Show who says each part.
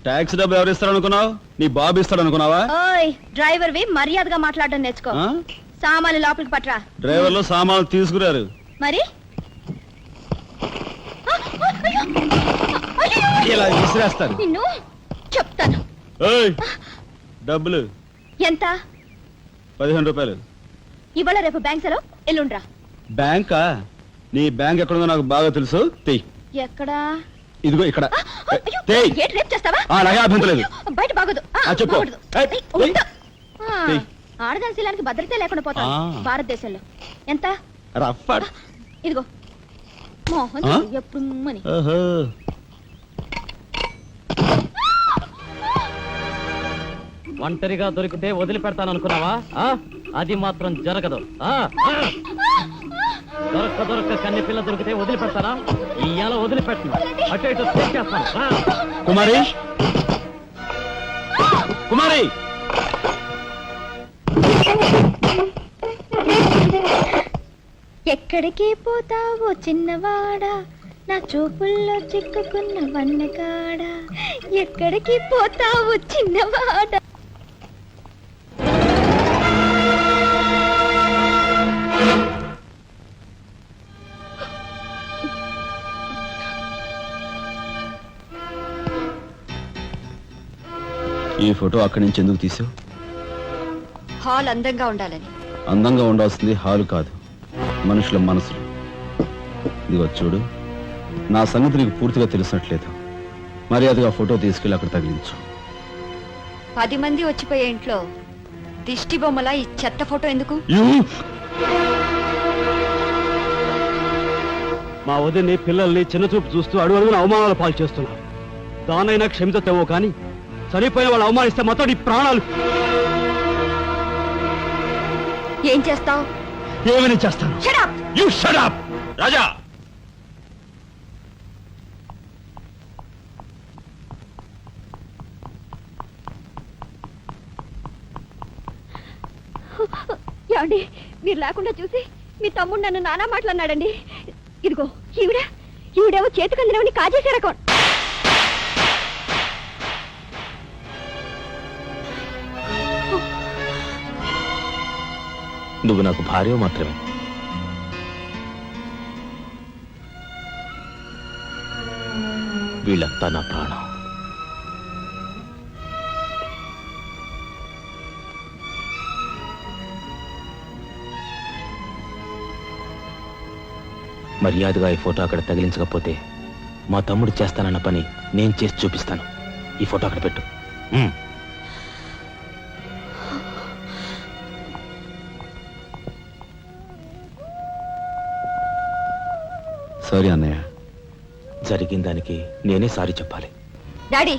Speaker 1: Taxi డబ్బు ఎవరు ఇస్తారనుకున్నావు? నీ బాబు ఇస్తాడనుకున్నావా?
Speaker 2: ఓయ్ డ్రైవర్ వి మర్యాదగా మాట్లాడడం నేర్చుకో. సామాన్లు లోపలికి పట్రా.
Speaker 1: డ్రైవర్లు సామాన్లు తీసుకురారు.
Speaker 2: మరి
Speaker 1: ఇలా విసిరేస్తారు.
Speaker 2: నిన్ను చెప్తాను.
Speaker 1: డబ్బులు
Speaker 2: ఎంత?
Speaker 1: 15 రూపాయలు.
Speaker 2: ఇవాళ రేపు బ్యాంక్ సెలవు, ఎల్లుండ్రా.
Speaker 1: బ్యాంకా? నీ బ్యాంక్ ఎక్కడుందో నాకు బాగా తెలుసు.
Speaker 2: ఎక్కడా?
Speaker 1: ఇదిగో ఇక్కడ.
Speaker 2: రేపు చేస్తావా?
Speaker 1: అలాగే అభ్యంతరం లేదు.
Speaker 2: బయట బాగోదు.
Speaker 1: చెప్పు.
Speaker 2: ఆడదాని శీలానికి భద్రత లేకుండా పోతా భారతదేశంలో. ఎంత? ఇదిగో మోహన్ ఎప్పుడు మని.
Speaker 3: ఒంటరిగా దొరికితే వదిలిపెడతాను అనుకున్నావా? అది మాత్రం జరగదు. దొరక్క కన్ని పిల్ల దొరికితే వదిలిపెడతారా? ఇయ్యాల వదిలిపెట్టను. అటు ఇటు చేస్తాను.
Speaker 1: కుమారి, కుమారి,
Speaker 2: ఎక్కడికి పోతావో చిన్నవాడా, నా చూపుల్లో చిక్కుకున్న వన్నకాడా. ఎక్కడికి పోతావో చిన్నవాడా.
Speaker 1: ఈ ఫోటో అక్కడి నుంచి ఎందుకు తీసావు?
Speaker 2: హాల్ అందంగా ఉండాలని.
Speaker 1: అందంగా ఉండాల్సింది హాలు కాదు, మనుషుల మనసులు. ఇదిగో చూడు, నా సంగతి నీకు పూర్తిగా తెలిసినట్లేదు. మర్యాదగా ఫోటో తీసుకెళ్ళి అక్కడ తగిలించు.
Speaker 2: 10 మంది వచ్చిపోయే ఇంట్లో దిష్టి బొమ్మల ఈ చెత్త ఫోటో ఎందుకు?
Speaker 3: మా వదిని పిల్లల్ని చిన్న చూపు చూస్తూ అడుగున అవమానాలు పాలు చేస్తున్నారు. దానైనా క్షమితేమో కానీ చనిపోయిన వాళ్ళు అవమానిస్తే మొత్తం నీ ప్రాణాలు.
Speaker 2: ఏం చేస్తావు?
Speaker 1: ఏమని చేస్తాను? You shut up! రాజా,
Speaker 2: ఏమండి, మీరు లేకుండా చూసి మీ తమ్ముడు నన్ను నానా మాట్లాడినాడండి. ఇదిగో ఈవిడేమో చేతికి అందినవని కాజేసే రకం.
Speaker 4: నువ్వు నాకు భార్య మాత్రమే. వీళ్ళంతా నా ప్రాణం. మర్యాదగా ఈ ఫోటో అక్కడ తగిలించకపోతే మా తమ్ముడు చేస్తానన్న పని నేను చేసి చూపిస్తాను. ఈ ఫోటో అక్కడ పెట్టు.
Speaker 1: సారీ అన్నయ్య.
Speaker 4: జరిగిన దానికి నేనే సారీ చెప్పాలి.
Speaker 2: డాడీ